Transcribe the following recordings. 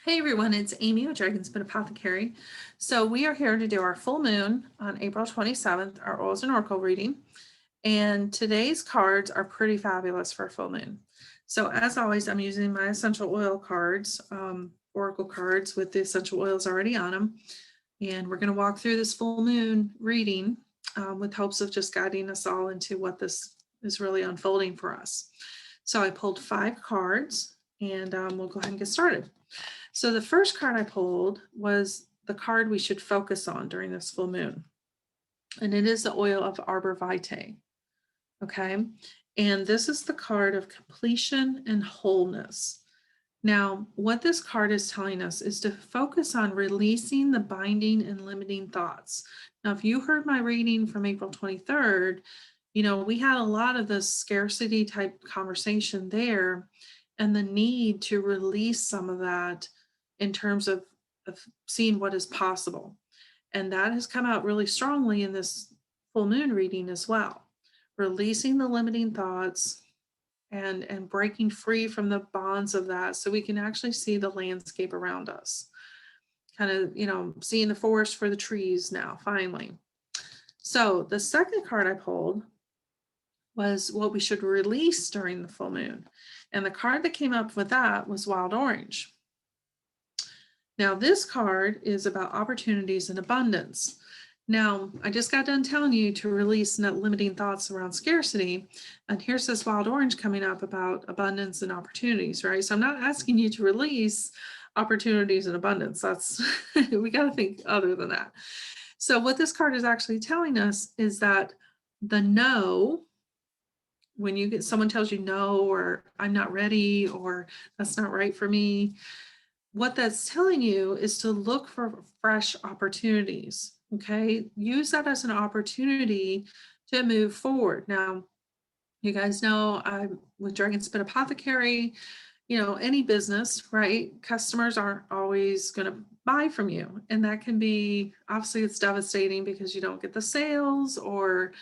Hey everyone, it's Amy with Dragonspin Apothecary. So we are here to do our full moon on April 27th, our oils and oracle reading. And today's cards are pretty fabulous for a full moon. So as always, I'm using my essential oil cards, oracle cards with the essential oils already on them. And we're going to walk through this full moon reading with hopes of just guiding us all into what this is really unfolding for us. So I pulled 5 cards and we'll go ahead and get started. So the first card I pulled was the card we should focus on during this full moon. And it is the oil of Arbor vitae. Okay. And this is the card of completion and wholeness. Now, what this card is telling us is to focus on releasing the binding and limiting thoughts. Now, if you heard my reading from April 23rd, we had a lot of this scarcity type conversation there and the need to release some of that in terms of seeing what is possible. And that has come out really strongly in this full moon reading as well. Releasing the limiting thoughts and breaking free from the bonds of that so we can actually see the landscape around us. Kind of, seeing the forest for the trees now, finally. So the second card I pulled was what we should release during the full moon. And the card that came up with that was Wild Orange. Now, this card is about opportunities and abundance. Now, I just got done telling you to release not limiting thoughts around scarcity. And here's this wild orange coming up about abundance and opportunities, right? So I'm not asking you to release opportunities and abundance. That's, we got to think other than that. So what this card is actually telling us is that the no, when you get someone tells you no, or I'm not ready, or that's not right for me, what that's telling you is to look for fresh opportunities. Okay. Use that as an opportunity to move forward. Now, you guys know I'm with Dragonspin Apothecary, any business, right? Customers aren't always going to buy from you. And that can be, obviously, it's devastating because you don't get the sales, or,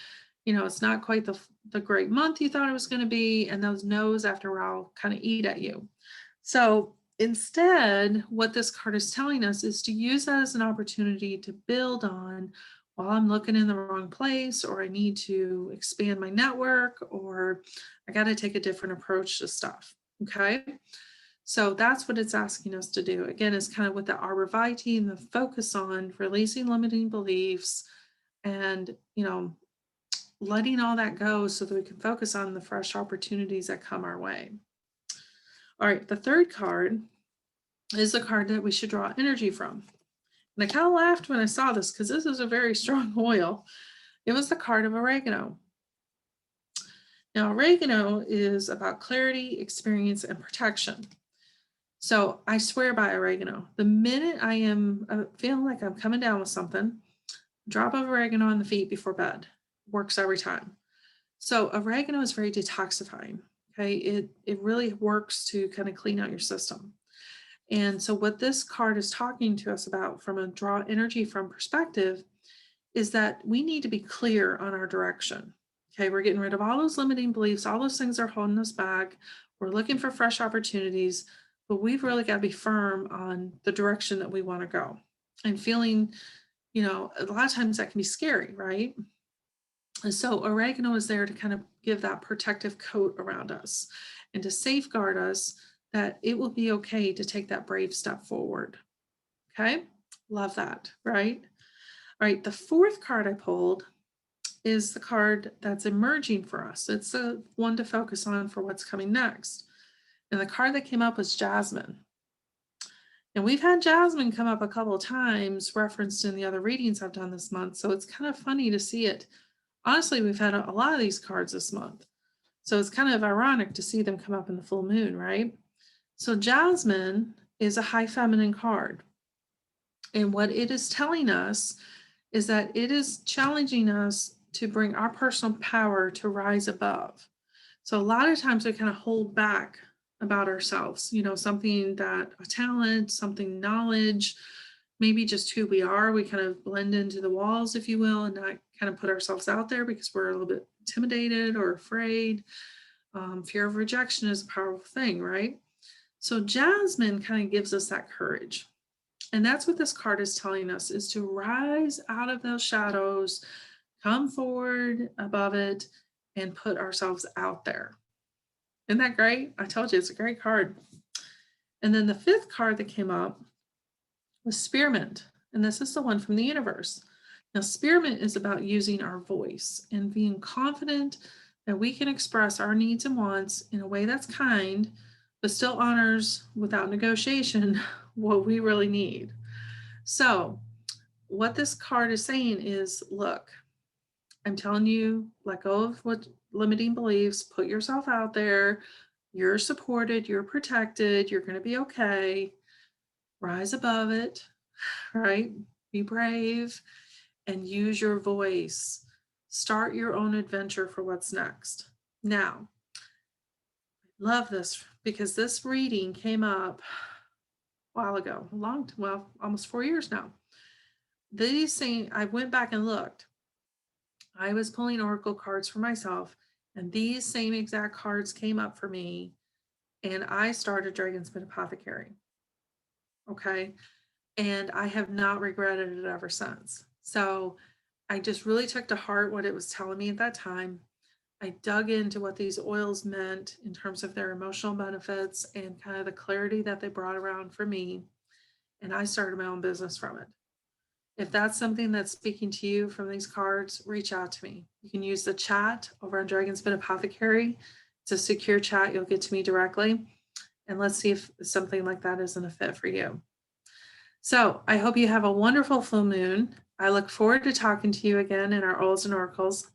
it's not quite the great month you thought it was going to be. And those no's after a while kind of eat at you. So instead, what this card is telling us is to use that as an opportunity to build on while I'm looking in the wrong place, or I need to expand my network, or I got to take a different approach to stuff. Okay. So that's what it's asking us to do. Again, it's kind of with the Arbor vitae and the focus on releasing limiting beliefs and, letting all that go so that we can focus on the fresh opportunities that come our way. All right, the third card is the card that we should draw energy from. And I kind of laughed when I saw this because this is a very strong oil. It was the card of oregano. Now, oregano is about clarity, experience, and protection. So I swear by oregano. The minute I am feeling like I'm coming down with something, drop of oregano on the feet before bed. Works every time. So oregano is very detoxifying. Okay, it really works to kind of clean out your system. And so what this card is talking to us about from a draw energy from perspective is that we need to be clear on our direction. Okay, we're getting rid of all those limiting beliefs, all those things are holding us back. We're looking for fresh opportunities, but we've really got to be firm on the direction that we want to go. And feeling, a lot of times that can be scary, right? And so oregano is there to kind of give that protective coat around us and to safeguard us that it will be okay to take that brave step forward. Okay, love that, right? All right, the fourth card I pulled is the card that's emerging for us. It's the one to focus on for what's coming next. And the card that came up was Jasmine. And we've had Jasmine come up a couple of times referenced in the other readings I've done this month. So it's kind of funny to see it. Honestly, we've had a lot of these cards this month. So it's kind of ironic to see them come up in the full moon, right? So Jasmine is a high feminine card. And what it is telling us is that it is challenging us to bring our personal power to rise above. So a lot of times we kind of hold back about ourselves, something that a talent, something knowledge, maybe just who we are. We kind of blend into the walls, if you will, and not kind of put ourselves out there because we're a little bit intimidated or afraid. Fear of rejection is a powerful thing, right? So Jasmine kind of gives us that courage. And that's what this card is telling us, is to rise out of those shadows, come forward above it, and put ourselves out there. Isn't that great? I told you it's a great card. And then the fifth card that came up was Spearmint. And this is the one from the universe. Now, Spearmint is about using our voice and being confident that we can express our needs and wants in a way that's kind, but still honors without negotiation what we really need. So, what this card is saying is, look, I'm telling you, let go of what limiting beliefs, put yourself out there. You're supported, you're protected, you're going to be okay. Rise above it, right? Be brave and use your voice. Start your own adventure for what's next. Now, I love this because this reading came up a while ago, almost 4 years now. These things, I went back and looked. I was pulling oracle cards for myself, and these same exact cards came up for me, and I started Dragonsmith Apothecary. Okay. And I have not regretted it ever since. So I just really took to heart what it was telling me at that time. I dug into what these oils meant in terms of their emotional benefits and kind of the clarity that they brought around for me. And I started my own business from it. If that's something that's speaking to you from these cards, reach out to me. You can use the chat over on Dragonsmith Apothecary. It's a secure chat. You'll get to me directly. And let's see if something like that isn't a fit for you. So I hope you have a wonderful full moon. I look forward to talking to you again in our Oils and Oracles.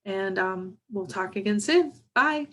And we'll talk again soon. Bye.